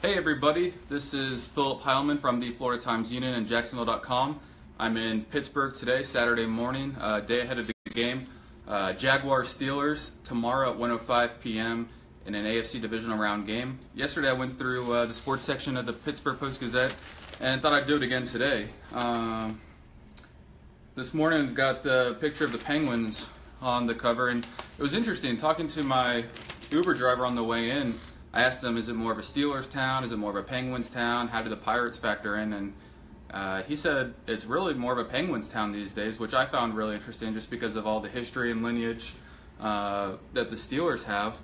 Hey everybody, this is Phillip Heilman from the Florida Times-Union and Jacksonville.com. I'm in Pittsburgh today, Saturday morning, day ahead of the game. Jaguars Steelers tomorrow at 1:05 p.m. in an AFC Divisional round game. Yesterday I went through the sports section of the Pittsburgh Post-Gazette and thought I'd do it again today. This morning we got a picture of the Penguins on the cover, and it was interesting talking to my Uber driver on the way in. I asked him, is it more of a Steelers town? Is it more of a Penguins town? How do the Pirates factor in? And he said it's really more of a Penguins town these days, which I found really interesting just because of all the history and lineage that the Steelers have.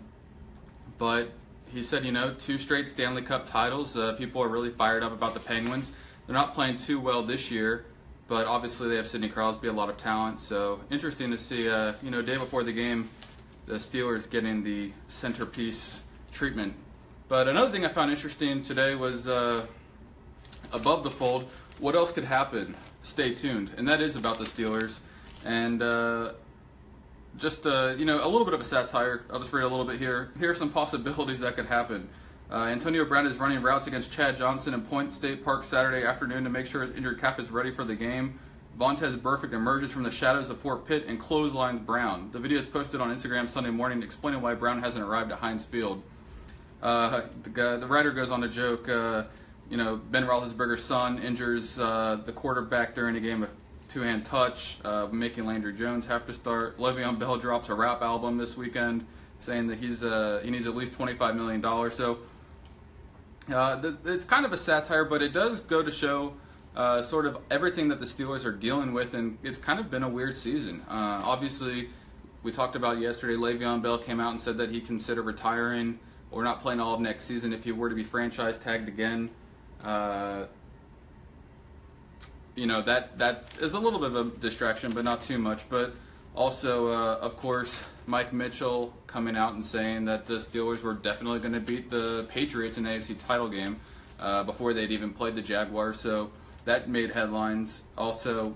But he said, 2 straight Stanley Cup titles. People are really fired up about the Penguins. They're not playing too well this year, but obviously they have Sidney Crosby, a lot of talent. So interesting to see, day before the game, the Steelers getting the centerpiece treatment. But another thing I found interesting today was above the fold, what else could happen? Stay tuned. And that is about the Steelers. And just a little bit of a satire. I'll just read a little bit here. Here are some possibilities that could happen. Antonio Brown is running routes against Chad Johnson in Point State Park Saturday afternoon to make sure his injured calf is ready for the game. Vontaze Burfict emerges from the shadows of Fort Pitt and clotheslines Brown. The video is posted on Instagram Sunday morning explaining why Brown hasn't arrived at Heinz Field. The writer goes on to joke, Ben Roethlisberger's son injures the quarterback during a game of two-hand touch, making Landry Jones have to start. Le'Veon Bell drops a rap album this weekend saying that he needs at least $25 million. So it's kind of a satire, but it does go to show sort of everything that the Steelers are dealing with, and it's kind of been a weird season. Obviously, we talked about yesterday, Le'Veon Bell came out and said that he'd consider retiring or not playing all of next season if he were to be franchise tagged again. That is a little bit of a distraction, but not too much. But also, of course, Mike Mitchell coming out and saying that the Steelers were definitely going to beat the Patriots in the AFC title game before they'd even played the Jaguars. So that made headlines. Also,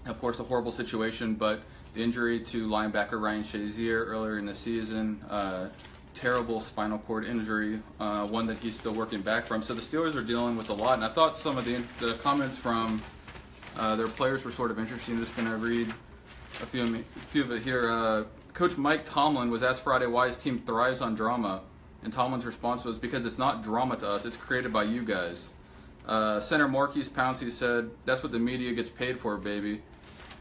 of course, a horrible situation, but the injury to linebacker Ryan Shazier earlier in the season, terrible spinal cord injury, one that he's still working back from. So the Steelers are dealing with a lot, and I thought some of the comments from their players were sort of interesting. I'm just going to read a few of it here. Coach Mike Tomlin was asked Friday why his team thrives on drama, and Tomlin's response was, because it's not drama to us, it's created by you guys. Center Marquise Pouncey said, that's what the media gets paid for, baby.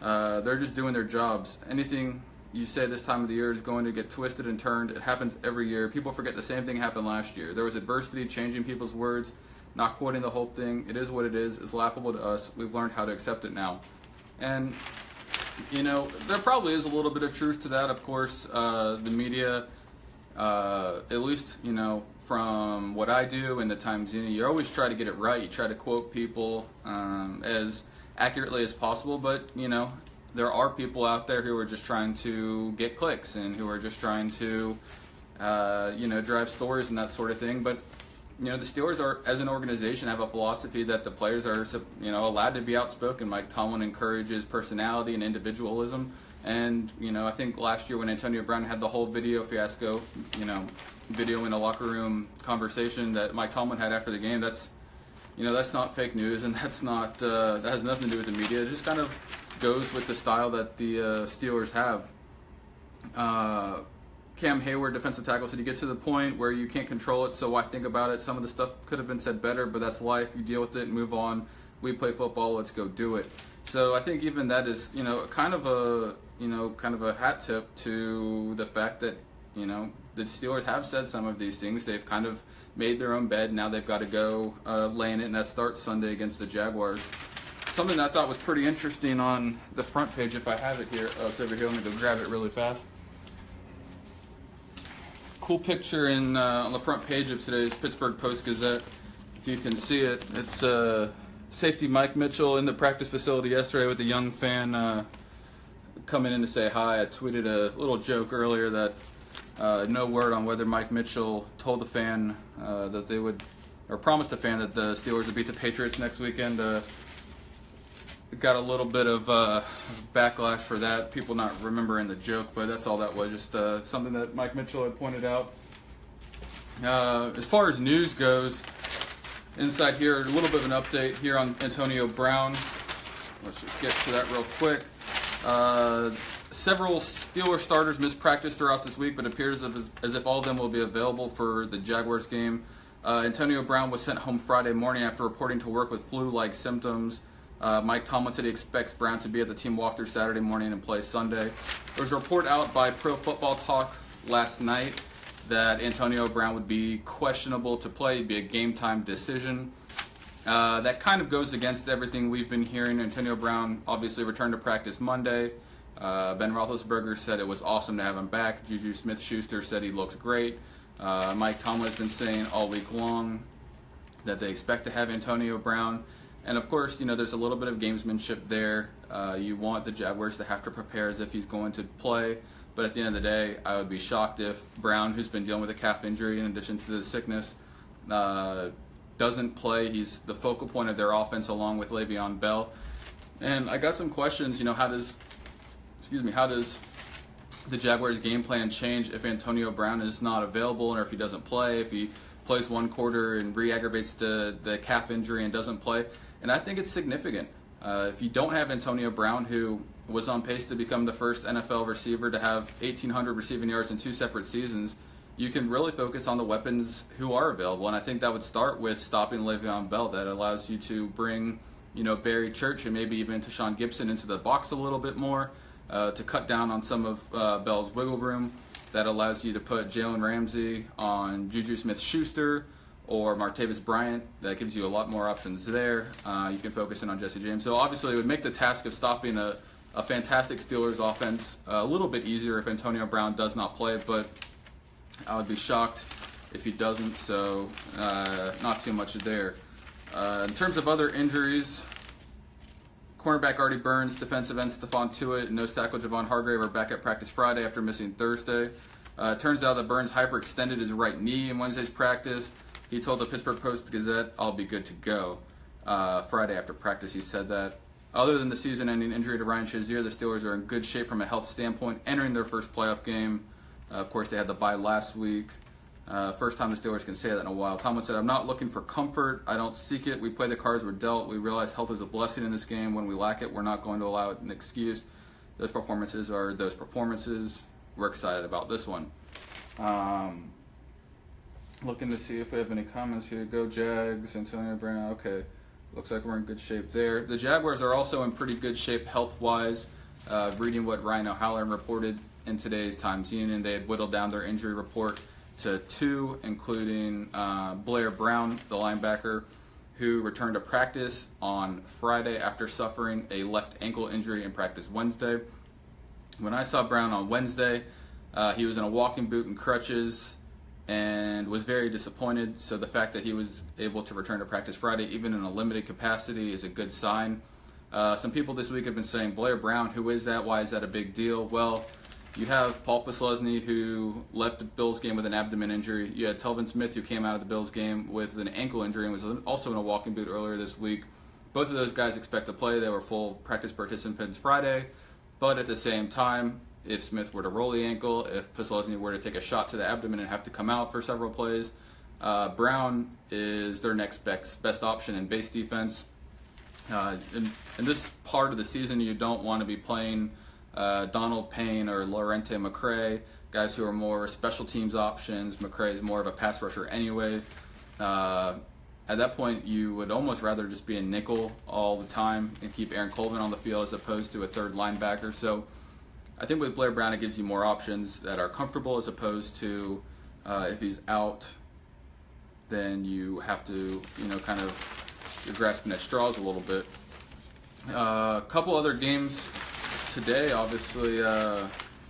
They're just doing their jobs. Anything you say this time of the year is going to get twisted and turned. It happens every year. People forget the same thing happened last year. There was adversity, changing people's words, not quoting the whole thing. It is what it is. It's laughable to us. We've learned how to accept it now. And, there probably is a little bit of truth to that, of course. The media, at least, from what I do in the Times-Union, you always try to get it right. You try to quote people as accurately as possible, but, there are people out there who are just trying to get clicks and who are just trying to, drive stories and that sort of thing. But, the Steelers are, as an organization, have a philosophy that the players are, allowed to be outspoken. Mike Tomlin encourages personality and individualism. And, I think last year when Antonio Brown had the whole video fiasco, video in a locker room conversation that Mike Tomlin had after the game, that's not fake news, and that's not, that has nothing to do with the media. It just kind of goes with the style that the Steelers have. Cam Hayward, defensive tackle, said you get to the point where you can't control it, so why think about it? Some of the stuff could have been said better, but that's life. You deal with it and move on. We play football. Let's go do it. So I think even that is, kind of a hat tip to the fact that, the Steelers have said some of these things. They've kind of made their own bed. Now they've got to go lay in it, and that starts Sunday against the Jaguars. Something that I thought was pretty interesting on the front page, if I have it here. Oh, it's over here. Let me go grab it really fast. Cool picture on the front page of today's Pittsburgh Post-Gazette. If you can see it, it's safety Mike Mitchell in the practice facility yesterday with a young fan coming in to say hi. I tweeted a little joke earlier that no word on whether Mike Mitchell told the fan that they would, or promised the fan that the Steelers would beat the Patriots next weekend. Got a little bit of backlash for that, people not remembering the joke, but that's all that was, just something that Mike Mitchell had pointed out. As far as news goes, inside here, a little bit of an update here on Antonio Brown. Let's just get to that real quick. Several Steelers starters missed practice throughout this week, but it appears as if all of them will be available for the Jaguars game. Antonio Brown was sent home Friday morning after reporting to work with flu-like symptoms. Mike Tomlin said he expects Brown to be at the team walkthrough Saturday morning and play Sunday. There was a report out by Pro Football Talk last night that Antonio Brown would be questionable to play. It'd be a game-time decision. That kind of goes against everything we've been hearing. Antonio Brown obviously returned to practice Monday. Ben Roethlisberger said it was awesome to have him back. Juju Smith-Schuster said he looked great. Mike Tomlin has been saying all week long that they expect to have Antonio Brown. And of course, there's a little bit of gamesmanship there. You want the Jaguars to have to prepare as if he's going to play. But at the end of the day, I would be shocked if Brown, who's been dealing with a calf injury in addition to the sickness, doesn't play. He's the focal point of their offense along with Le'Veon Bell. And I got some questions. How does the Jaguars' game plan change if Antonio Brown is not available, or if he doesn't play, if he plays one quarter and re-aggravates the calf injury and doesn't play? And I think it's significant. If you don't have Antonio Brown, who was on pace to become the first NFL receiver to have 1,800 receiving yards in 2 separate seasons, you can really focus on the weapons who are available. And I think that would start with stopping Le'Veon Bell. That allows you to bring, Barry Church and maybe even Tashawn Gibson into the box a little bit more, to cut down on some of Bell's wiggle room. That allows you to put Jalen Ramsey on Juju Smith-Schuster or Martavis Bryant. That gives you a lot more options there. You can focus in on Jesse James. So obviously it would make the task of stopping a fantastic Steelers offense a little bit easier if Antonio Brown does not play, but I would be shocked if he doesn't, so not too much there. In terms of other injuries, cornerback Artie Burns, defensive end Stephon Tuitt, and nose tackle Javon Hargrave are back at practice Friday after missing Thursday. It turns out that Burns hyperextended his right knee in Wednesday's practice. He told the Pittsburgh Post-Gazette, "I'll be good to go." Friday after practice, he said that. Other than the season-ending injury to Ryan Shazier, the Steelers are in good shape from a health standpoint, entering their first playoff game. Of course, they had the bye last week. First time the Steelers can say that in a while. Tomlin said, "I'm not looking for comfort. I don't seek it. We play the cards we're dealt. We realize health is a blessing in this game. When we lack it, we're not going to allow it an excuse. Those performances are those performances. We're excited about this one." Looking to see if we have any comments here. Go Jags, Antonio Brown. Okay, looks like we're in good shape there. The Jaguars are also in pretty good shape health-wise. Reading what Ryan O'Halloran reported in today's Times-Union, they had whittled down their injury report to 2, including Blair Brown, the linebacker, who returned to practice on Friday after suffering a left ankle injury in practice Wednesday. When I saw Brown on Wednesday, he was in a walking boot and crutches and was very disappointed. So the fact that he was able to return to practice Friday, even in a limited capacity, is a good sign. Some people this week have been saying, Blair Brown, who is that? Why is that a big deal? Well, you have Paul Posluszny, who left the Bills game with an abdomen injury. You had Telvin Smith, who came out of the Bills game with an ankle injury and was also in a walking boot earlier this week. Both of those guys expect to play. They were full practice participants Friday. But at the same time, if Smith were to roll the ankle, if Posluszny were to take a shot to the abdomen and have to come out for several plays, Brown is their next best option in base defense. In this part of the season, you don't want to be playing Donald Payne or Lorente McCray, guys who are more special teams options. McCray is more of a pass rusher anyway. At that point, you would almost rather just be a nickel all the time and keep Aaron Colvin on the field as opposed to a third linebacker. So I think with Blair Brown, it gives you more options that are comfortable as opposed to if he's out, then you have to, kind of, you're grasping at straws a little bit. A couple other games today, obviously,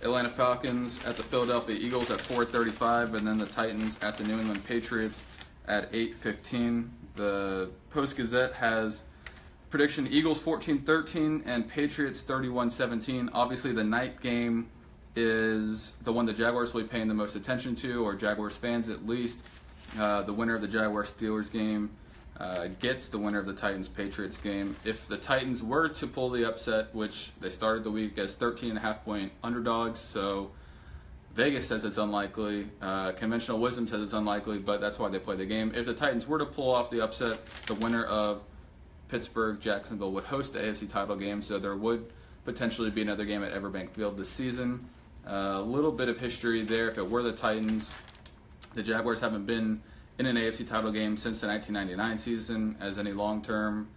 Atlanta Falcons at the Philadelphia Eagles at 4:35, and then the Titans at the New England Patriots at 8:15. The Post-Gazette has prediction Eagles 14-13 and Patriots 31-17. Obviously, the night game is the one the Jaguars will be paying the most attention to, or Jaguars fans at least. The winner of the Jaguars-Steelers game gets the winner of the Titans-Patriots game. If the Titans were to pull the upset, which they started the week as 13.5-point underdogs, so Vegas says it's unlikely. Conventional wisdom says it's unlikely, but that's why they play the game. If the Titans were to pull off the upset, the winner of Pittsburgh, Jacksonville would host the AFC title game, so there would potentially be another game at Everbank Field this season. A little bit of history there. If it were the Titans, the Jaguars haven't been in an AFC title game since the 1999 season. As any longtime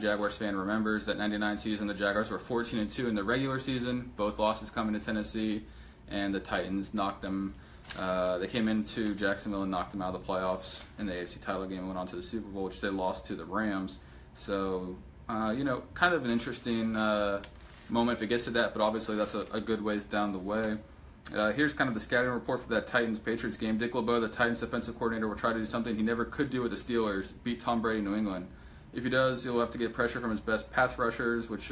Jaguars fan remembers, that 99 season the Jaguars were 14-2 in the regular season, both losses coming to Tennessee, and the Titans knocked them. They came into Jacksonville and knocked them out of the playoffs in the AFC title game and went on to the Super Bowl, which they lost to the Rams. So, kind of an interesting moment if it gets to that, but obviously that's a good ways down the way. Here's kind of the scouting report for that Titans-Patriots game. Dick LeBeau, the Titans defensive coordinator, will try to do something he never could do with the Steelers, beat Tom Brady in New England. If he does, he'll have to get pressure from his best pass rushers, which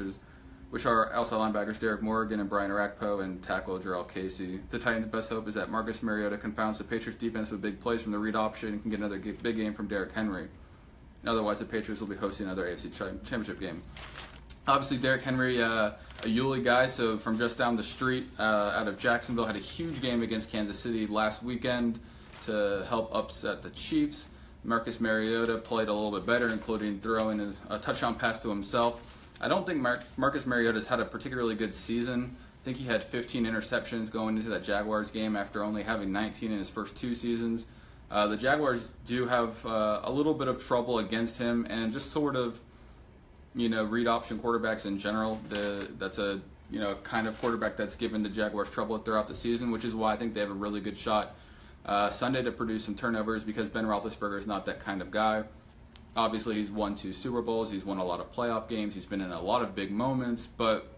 are outside linebackers Derek Morgan and Brian Orakpo, and tackle Jarrell Casey. The Titans' best hope is that Marcus Mariota confounds the Patriots' defense with big plays from the read option and can get another big game from Derrick Henry. Otherwise, the Patriots will be hosting another AFC Championship game. Obviously, Derrick Henry, a Yulee guy, so from just down the street out of Jacksonville, had a huge game against Kansas City last weekend to help upset the Chiefs. Marcus Mariota played a little bit better, including throwing a touchdown pass to himself. I don't think Marcus Mariota's had a particularly good season. I think he had 15 interceptions going into that Jaguars game after only having 19 in his first 2 seasons. The Jaguars do have a little bit of trouble against him, and just sort of, read option quarterbacks in general. That's a kind of quarterback that's given the Jaguars trouble throughout the season, which is why I think they have a really good shot Sunday to produce some turnovers, because Ben Roethlisberger is not that kind of guy. Obviously, he's won 2 Super Bowls. He's won a lot of playoff games. He's been in a lot of big moments, but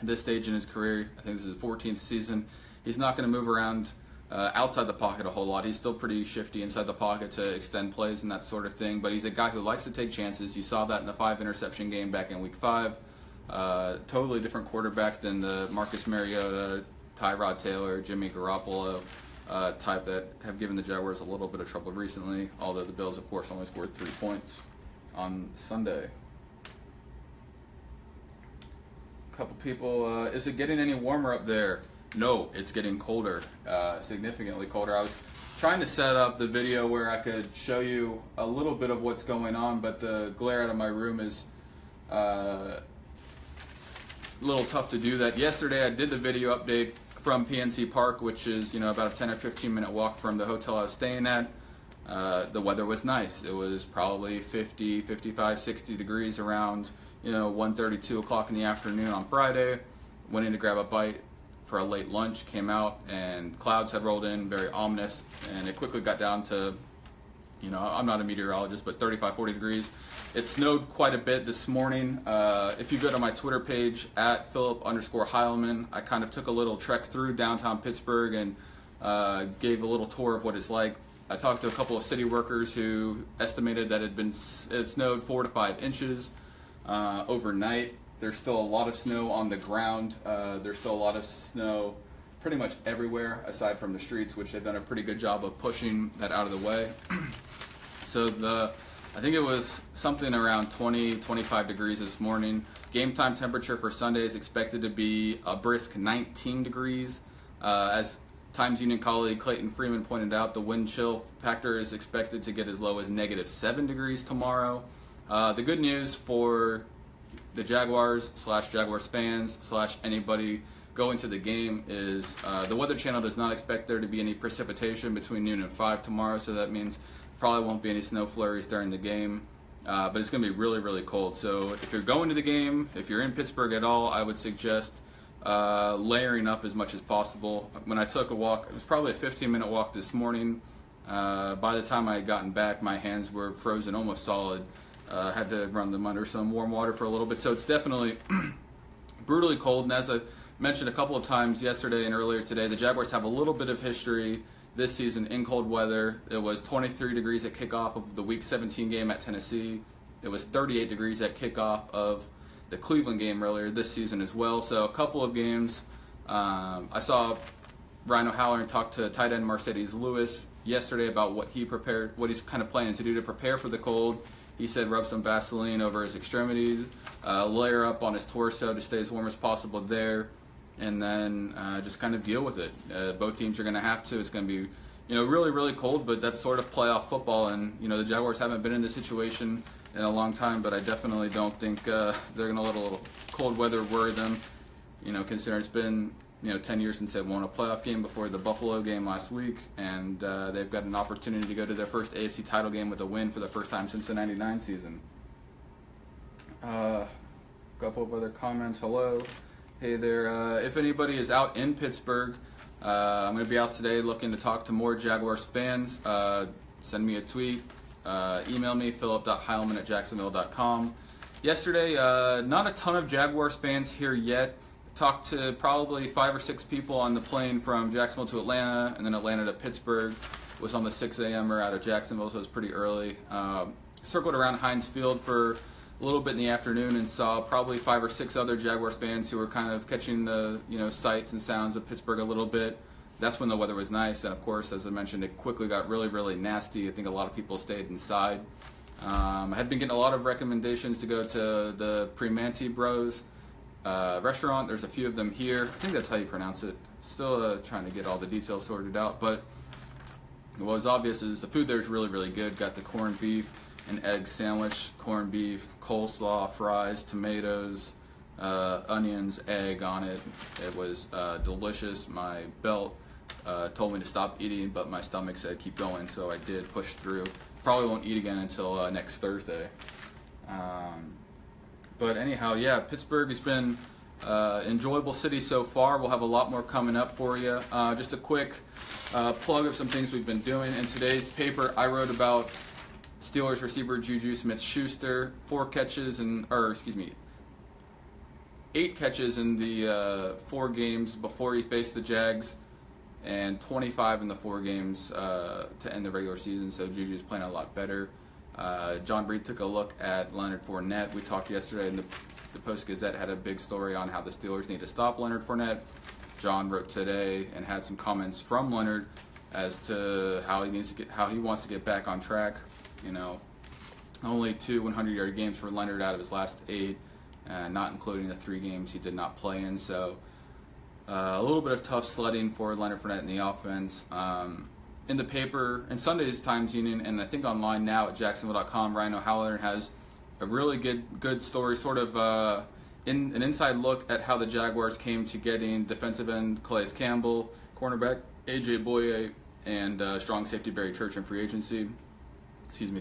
at this stage in his career, I think this is his 14th season, he's not going to move around outside the pocket a whole lot. He's still pretty shifty inside the pocket to extend plays and that sort of thing, but he's a guy who likes to take chances. You saw that in the 5-interception game back in Week 5. Totally different quarterback than the Marcus Mariota, Tyrod Taylor, Jimmy Garoppolo type that have given the Jaguars a little bit of trouble recently, although the Bills, of course, only scored 3 points on Sunday. A couple people, is it getting any warmer up there? No, it's getting colder, significantly colder. I was trying to set up the video where I could show you a little bit of what's going on, but the glare out of my room is a little tough to do that. Yesterday I did the video update from PNC Park, which is about a 10 or 15 minute walk from the hotel I was staying at. The weather was nice. It was probably 50, 55, 60 degrees around 1:30, 2 o'clock in the afternoon on Friday. Went in to grab a bite for a late lunch, came out, and clouds had rolled in, very ominous, and it quickly got down to, I'm not a meteorologist, but 35, 40 degrees. It snowed quite a bit this morning. If you go to my Twitter page, at Phillip_Heilman, I kind of took a little trek through downtown Pittsburgh and gave a little tour of what it's like. I talked to a couple of city workers who estimated that it snowed 4 to 5 inches overnight. There's still a lot of snow on the ground. There's still a lot of snow pretty much everywhere aside from the streets, which they've done a pretty good job of pushing that out of the way. So I think it was something around 20, 25 degrees this morning. Game time temperature for Sunday is expected to be a brisk 19 degrees. As Times Union colleague Clayton Freeman pointed out, the wind chill factor is expected to get as low as -7 degrees tomorrow. The good news for the Jaguars / Jaguars fans / anybody going to the game is the Weather Channel does not expect there to be any precipitation between noon and 5 tomorrow, so that means probably won't be any snow flurries during the game, but it's going to be really, really cold. So if you're going to the game, if you're in Pittsburgh at all, I would suggest layering up as much as possible. When I took a walk, it was probably a 15-minute walk this morning. By the time I had gotten back, my hands were frozen almost solid. Had to run them under some warm water for a little bit. So it's definitely brutally cold. And as I mentioned a couple of times yesterday and earlier today, the Jaguars have a little bit of history this season in cold weather. It was 23 degrees at kickoff of the Week 17 game at Tennessee. It was 38 degrees at kickoff of the Cleveland game earlier this season as well. So a couple of games. I saw Ryan O'Halloran talk to tight end Mercedes Lewis yesterday about what he's kind of planning to do to prepare for the cold. He said rub some Vaseline over his extremities, layer up on his torso to stay as warm as possible there. and then just kind of deal with it. Both teams are going to have to. It's going to be, really, really cold, but that's sort of playoff football, and, the Jaguars haven't been in this situation in a long time, but I definitely don't think they're going to let a little cold weather worry them, considering it's been, 10 years since they won a playoff game before the Buffalo game last week, and they've got an opportunity to go to their first AFC title game with a win for the first time since the 99 season. A couple of other comments. Hello. Hey there. If anybody is out in Pittsburgh, I'm going to be out today looking to talk to more Jaguars fans. Send me a tweet. Email me, phillip.heilman@jacksonville.com. Yesterday, not a ton of Jaguars fans here yet. Talked to probably 5 or 6 people on the plane from Jacksonville to Atlanta, and then Atlanta to Pittsburgh. Was on the 6 a.m.er out of Jacksonville, so it was pretty early. Circled around Heinz Field for a little bit in the afternoon and saw probably 5 or 6 other Jaguars fans who were kind of catching the sights and sounds of Pittsburgh a little bit. That's when the weather was nice, and of course, as I mentioned, it quickly got really, really nasty. I think a lot of people stayed inside. I had been getting a lot of recommendations to go to the Primanti Bros restaurant. There's a few of them here. I think that's how you pronounce it. Still trying to get all the details sorted out, but what was obvious is the food there is really, really good. Got the corned beef, an egg sandwich, corned beef, coleslaw, fries, tomatoes, onions, egg on it. It was delicious. My belt told me to stop eating, but my stomach said keep going, so I did push through. Probably won't eat again until next Thursday. But anyhow, yeah, Pittsburgh has been enjoyable city so far. We'll have a lot more coming up for you. Just a quick plug of some things we've been doing. In today's paper, I wrote about Steelers receiver Juju Smith-Schuster, 8 catches in the 4 games before he faced the Jags, and 25 in the 4 games to end the regular season. So Juju's playing a lot better. John Breed took a look at Leonard Fournette. We talked yesterday, and the Post-Gazette had a big story on how the Steelers need to stop Leonard Fournette. John wrote today and had some comments from Leonard as to how he wants to get back on track. Only 2 100-yard games for Leonard out of his last 8, not including the 3 games he did not play in. So a little bit of tough sledding for Leonard Fournette in the offense. In the paper, in Sunday's Times Union, and I think online now at Jacksonville.com, Ryan O'Halloran has a really good story, sort of an inside look at how the Jaguars came to getting defensive end Calais Campbell, cornerback A.J. Boye, and strong safety Barry Church in free agency.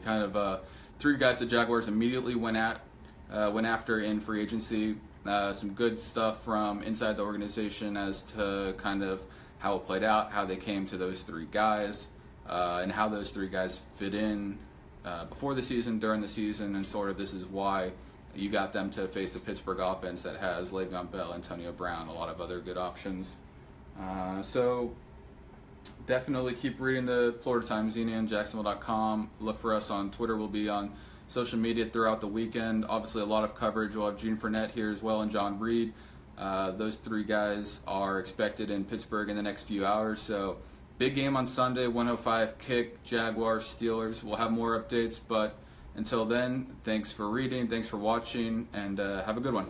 Kind of 3 guys the Jaguars immediately went after in free agency. Some good stuff from inside the organization as to kind of how it played out, how they came to those 3 guys, and how those 3 guys fit in before the season, during the season, and sort of this is why you got them to face the Pittsburgh offense that has Le'Veon Bell, Antonio Brown, a lot of other good options. So definitely keep reading the Florida Times Union, Jacksonville.com. Look for us on Twitter. We'll be on social media throughout the weekend. Obviously, a lot of coverage. We'll have Gene Fournette here as well and John Reed. Those 3 guys are expected in Pittsburgh in the next few hours. So big game on Sunday, 1:05 kick, Jaguars, Steelers. We'll have more updates. But until then, thanks for reading, thanks for watching, and have a good one.